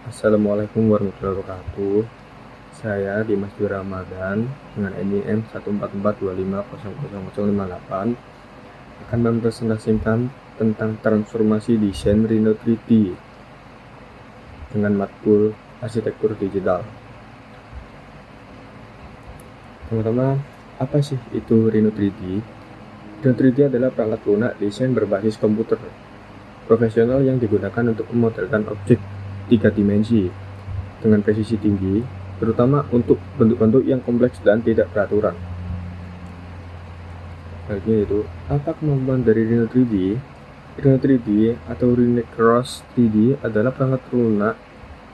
Assalamualaikum warahmatullahi wabarakatuh. Saya Dimas Dwi Ramadan dengan NIM 144250058 akan mempresentasikan tentang transformasi desain Rhino 3D dengan matkul arsitektur digital. Pertama, apa sih itu Rhino 3D? Rhino 3D adalah perangkat lunak desain berbasis komputer profesional yang digunakan untuk memodelkan objek 3 dimensi dengan presisi tinggi, terutama untuk bentuk-bentuk yang kompleks dan tidak beraturan. Yaitu, apa kemampuan dari Rhino 3D? Rhino 3D atau Rhino-Cross 3D adalah perangkat lunak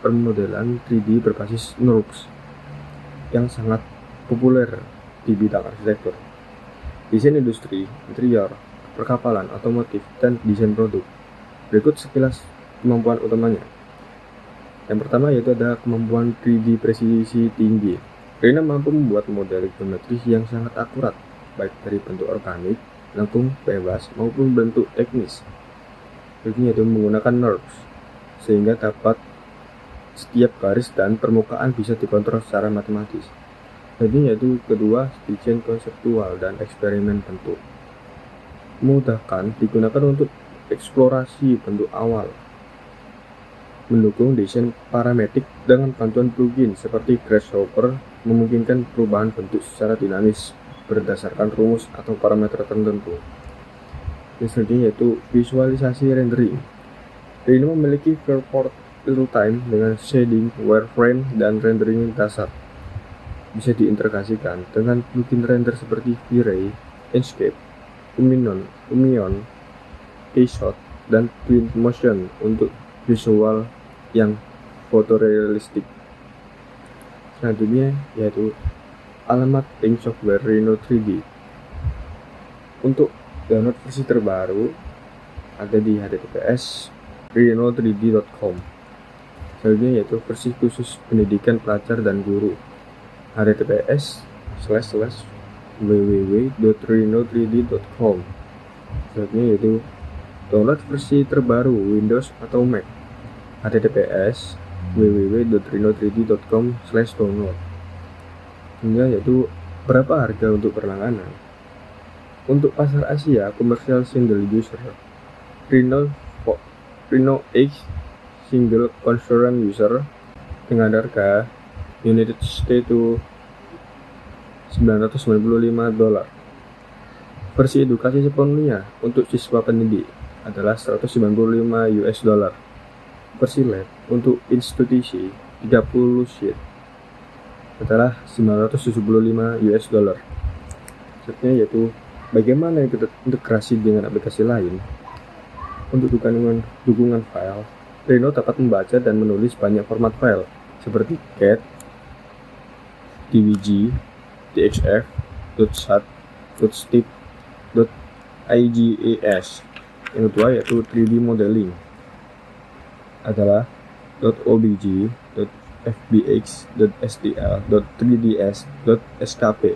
permodelan 3D berbasis NURBS yang sangat populer di bidang arsitektur, desain industri, interior, perkapalan, otomotif, dan desain produk. Berikut sekilas kemampuan utamanya. Yang pertama yaitu ada kemampuan 3D presisi tinggi. Rhino mampu membuat model geometris yang sangat akurat, baik dari bentuk organik, lengkung, bebas, maupun bentuk teknis. Ini yaitu menggunakan NURBS, sehingga dapat setiap garis dan permukaan bisa dikontrol secara matematis. Jadi yaitu kedua, desain konseptual dan eksperimen bentuk. Memudahkan digunakan untuk eksplorasi bentuk awal. Mendukung desain parametrik dengan bantuan plugin seperti Grasshopper, memungkinkan perubahan bentuk secara dinamis berdasarkan rumus atau parameter tertentu. Selanjutnya yaitu visualisasi rendering. Rhino memiliki viewport real-time dengan shading, wireframe, dan rendering dasar. Bisa diintegrasikan dengan plugin render seperti V-Ray, Enscape, Umion, Keyshot, dan Twinmotion untuk visual yang fotorealistik. Selanjutnya yaitu alamat link software Rhino 3D. Untuk download versi terbaru ada di https://rhino3d.com. Selanjutnya yaitu versi khusus pendidikan pelajar dan guru, https://www.rhino3d.com. Selanjutnya yaitu download versi terbaru Windows atau Mac, https://www.rhino3d.com/download. Hingga yaitu berapa harga untuk berlangganan. Untuk pasar Asia komersial single user, Rhino X single concurrent user dengan harga United States to $995. Versi edukasi sepenuhnya untuk siswa pendidik adalah $195. Versi lab untuk institusi 30 sheet adalah $975. Selanjutnya yaitu bagaimana integrasi dengan aplikasi lain. Untuk dukungan file, Rhino dapat membaca dan menulis banyak format file seperti CAD, DWG, DXF, .sat, .stip, .igas. Yang kedua yaitu 3D modeling adalah .obj, .fbx, .stl, .3ds, .skp.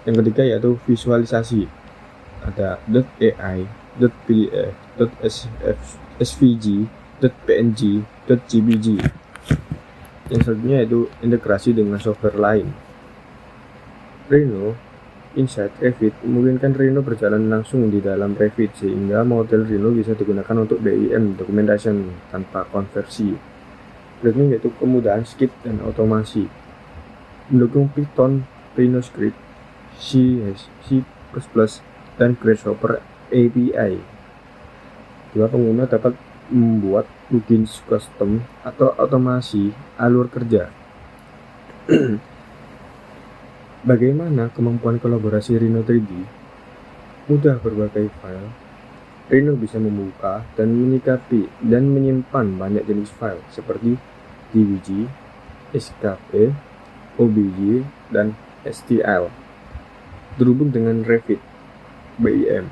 Yang ketiga yaitu visualisasi, ada .ai, .pdf, .svg, .png, .jpg. Yang selanjutnya yaitu integrasi dengan software lain. Rhino Inside Revit memungkinkan Rhino berjalan langsung di dalam Revit, sehingga model Rhino bisa digunakan untuk BIM documentation tanpa konversi. Berikutnya yaitu kemudahan skip dan otomasi. Mendukung Python, RhinoScript, C++, dan Grasshopper API. Dua pengguna dapat membuat plugin custom atau otomasi alur kerja. Bagaimana kemampuan kolaborasi Rhino 3D? Mudah berbagai file. Rhino bisa membuka dan menyikapi dan menyimpan banyak jenis file seperti DWG, SKP, OBJ, dan STL. Terhubung dengan Revit, BIM.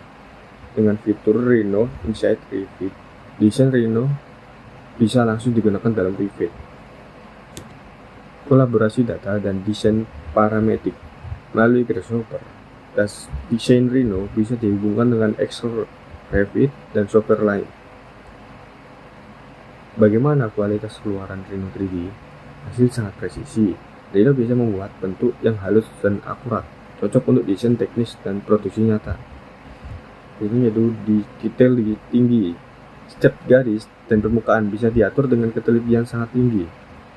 Dengan fitur Rhino Inside Revit, desain Rhino bisa langsung digunakan dalam Revit. Kolaborasi data dan desain parametrik melalui Grasshopper. Desain Rhino bisa dihubungkan dengan Excel, Revit, dan software lain. Bagaimana kualitas keluaran Rhino 3D? Hasil sangat presisi. Rhino bisa membuat bentuk yang halus dan akurat, cocok untuk desain teknis dan produksi nyata. Ini yaitu di detail tinggi. Setiap garis dan permukaan bisa diatur dengan ketelitian sangat tinggi,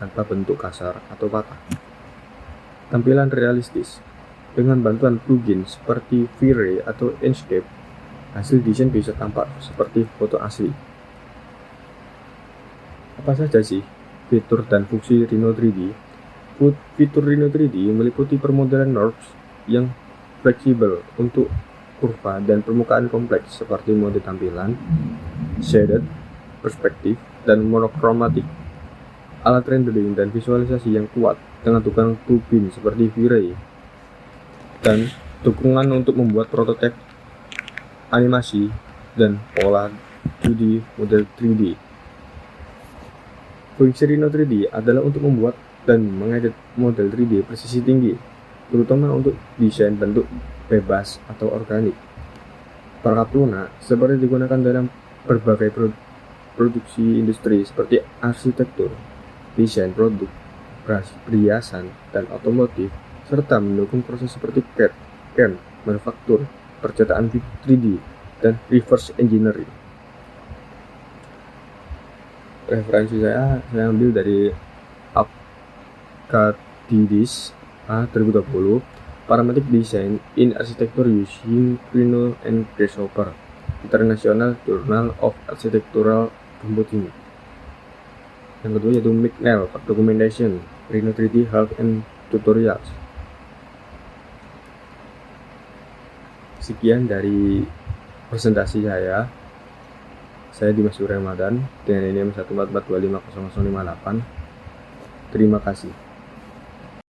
tanpa bentuk kasar atau patah. Tampilan realistis. Dengan bantuan plugin seperti V-Ray atau Inkscape, hasil desain bisa tampak seperti foto asli. Apa saja sih fitur dan fungsi Rhino 3D? Fitur Rhino 3D meliputi permodelan NURBS yang fleksibel untuk kurva dan permukaan kompleks seperti mode tampilan, shaded, perspektif, dan monokromatik. Alat rendering dan visualisasi yang kuat dengan tukang plugin seperti V-Ray dan dukungan untuk membuat prototipe animasi dan pola 2D model 3D. Fungsi Rhino 3D adalah untuk membuat dan mengedit model 3D presisi tinggi, terutama untuk desain bentuk bebas atau organik. Perangkat lunak seperti digunakan dalam berbagai produksi industri seperti arsitektur, desain produk, perhiasan, dan otomotif, serta mendukung proses seperti CAD, manufaktur, percetakan 3D, dan reverse engineering. Referensi saya ambil dari Apkatidis 2020, Parametric Design in Architecture Using Rhino and Grasshopper, International Journal of Architectural Computing. Yang kedua yaitu McNeil Documentation, Rhino 3D Help and Tutorials. Sekian dari presentasi saya. Saya Dimas Ramadan dengan NIM 144250058. Terima kasih.